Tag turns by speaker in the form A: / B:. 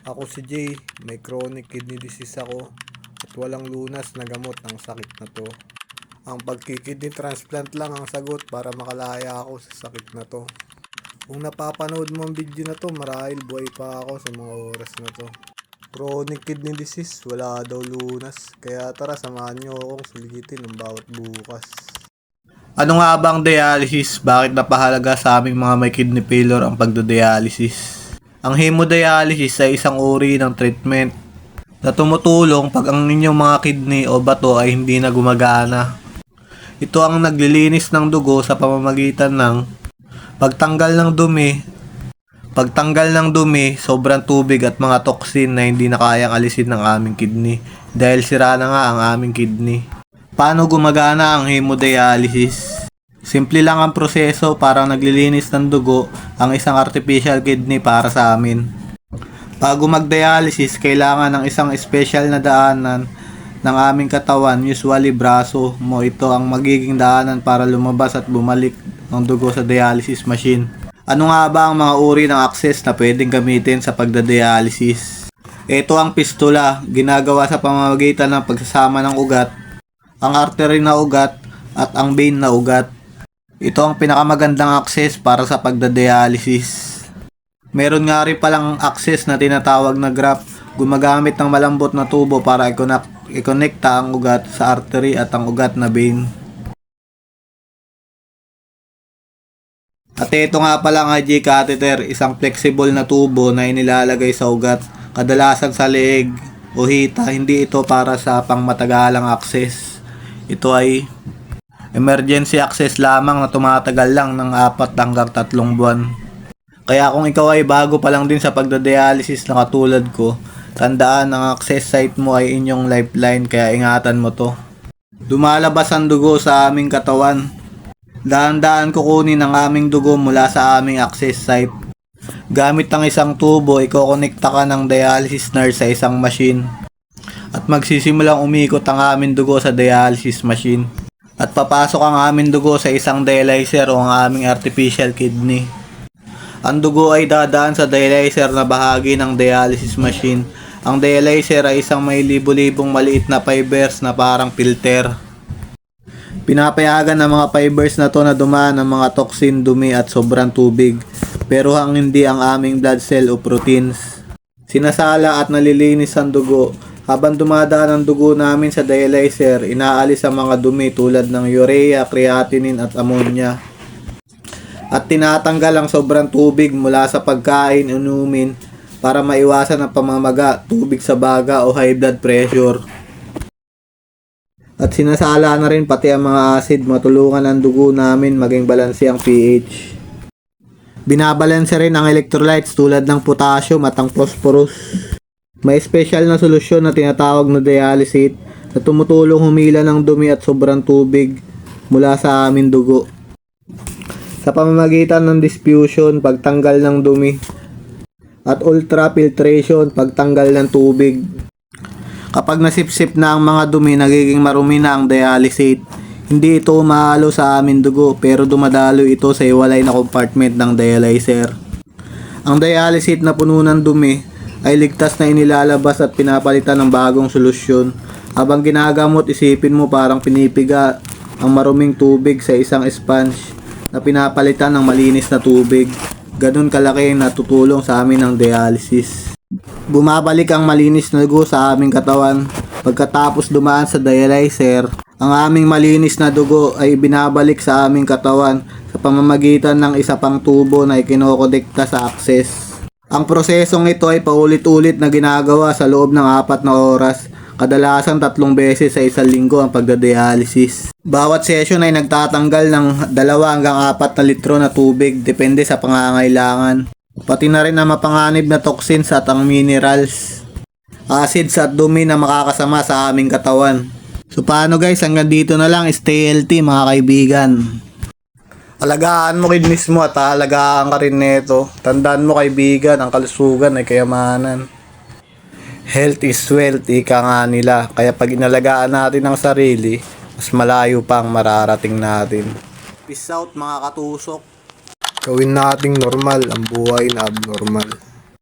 A: Ako si Jay, may chronic kidney disease ako at walang lunas na gamot ang sakit na to. Ang pagkikidney transplant lang ang sagot para makalaya ako sa sakit na to. Kung napapanood mo ang video na to, marahil buhay pa ako sa mga oras na to. Chronic kidney disease, wala daw lunas. Kaya tara, samahan nyo akong sulitin ng bawat bukas.
B: Ano nga ba ang dialysis? Bakit napahalaga sa aming mga may kidney failure ang pagdodialysis? Ang hemodialysis ay isang uri ng treatment na tumutulong pag ang inyong mga kidney o bato ay hindi na gumagana. Ito ang naglilinis ng dugo sa pamamagitan ng pagtanggal ng dumi, sobrang tubig at mga toxin na hindi na kayang alisin ng aming kidney dahil sira na nga ang aming kidney. Paano gumagana ang hemodialysis? Simple lang ang proseso, parang naglilinis ng dugo ang isang artificial kidney para sa amin. Bago mag-dialysis, kailangan ng isang special na daanan ng aming katawan, usually braso mo. Ito ang magiging daanan para lumabas at bumalik ang dugo sa dialysis machine. Ano nga ba ang mga uri ng access na pwedeng gamitin sa pagdadialysis? Ito ang pistula, ginagawa sa pamamagitan ng pagsasama ng ugat, ang artery na ugat at ang vein na ugat. Ito ang pinakamagandang access para sa pagdadialysis. Meron nga rin palang access na tinatawag na graft, gumagamit ng malambot na tubo para i-connecta ang ugat sa artery at ang ugat na vein. At ito nga pala ang IG catheter, isang flexible na tubo na inilalagay sa ugat, kadalasan sa leeg o hita. Hindi ito para sa pangmatagalang access. Ito ay emergency access lamang na tumatagal lang ng 4 hanggang 3 buwan. Kaya kung ikaw ay bago pa lang din sa pagdadialysis na katulad ko, tandaan ang access site mo ay inyong lifeline, kaya ingatan mo to. Lumalabas ang dugo sa aming katawan. Dahan-dahan kukunin ang aming dugo mula sa aming access site. Gamit ang isang tubo, ikokonekta ka ng dialysis nurse sa isang machine. At magsisimulang umikot ang aming dugo sa dialysis machine. At papasok ang aming dugo sa isang dialyzer o ang aming artificial kidney. Ang dugo ay dadaan sa dialyzer na bahagi ng dialysis machine. Ang dialyzer ay isang may libo-libong maliit na fibers na parang filter. Pinapayagan ng mga fibers na to na dumaan ng mga toxin, dumi at sobrang tubig, pero hindi ang aming blood cell o proteins. Sinasala at nalilinis ang dugo. Habang dumadaan ang dugo namin sa dialyzer, inaalis ang mga dumi tulad ng urea, creatinine at ammonia. At tinatanggal ang sobrang tubig mula sa pagkain, inumin para maiwasan ang pamamaga, tubig sa baga o high blood pressure. At sinasala na rin pati ang mga acid, matulungan ang dugo namin maging balanse ang pH. Binabalanse rin ang electrolytes tulad ng potassium at ang phosphorus. May special na solusyon na tinatawag na dialysate na tumutulong humila ng dumi at sobrang tubig mula sa aming dugo. Sa pamamagitan ng diffusion, pagtanggal ng dumi, at ultrafiltration, pagtanggal ng tubig. Kapag nasipsip na ang mga dumi, nagiging marumi na ang dialysate. Hindi ito umahalo sa aming dugo, pero dumadalo ito sa iwalay na compartment ng dialyzer. Ang dialysate na puno ng dumi ay ligtas na inilalabas at pinapalitan ng bagong solusyon. Habang ginagamot, isipin mo parang pinipiga ang maruming tubig sa isang sponge na pinapalitan ng malinis na tubig. Ganun kalaki ang natutulong sa amin ng dialysis. Bumabalik ang malinis na dugo sa aming katawan. Pagkatapos dumaan sa dialyzer, ang aming malinis na dugo ay binabalik sa aming katawan sa pamamagitan ng isa pang tubo na ikinokonekta sa access. Ang prosesong ito ay paulit-ulit na ginagawa sa loob ng 4 na oras, kadalasan 3 beses sa isang linggo ang pagdadialysis. Bawat session ay nagtatanggal ng 2 hanggang 4 na litro na tubig, depende sa pangangailangan. Pati na rin ang mapanganib na toxins at ang minerals, acids at dumi na makakasama sa aming katawan. So paano guys, hanggang dito na lang. Stay healthy mga kaibigan.
A: Alagaan mo kidneys mo at alagaan ka rin nito. Tandaan mo kaibigan, ang kalusugan ay kayamanan. Health is wealth, ika nga nila. Kaya pag inalagaan natin ang sarili, mas malayo pang mararating natin.
B: Peace out mga katusok.
A: Gawin nating normal ang buhay na abnormal.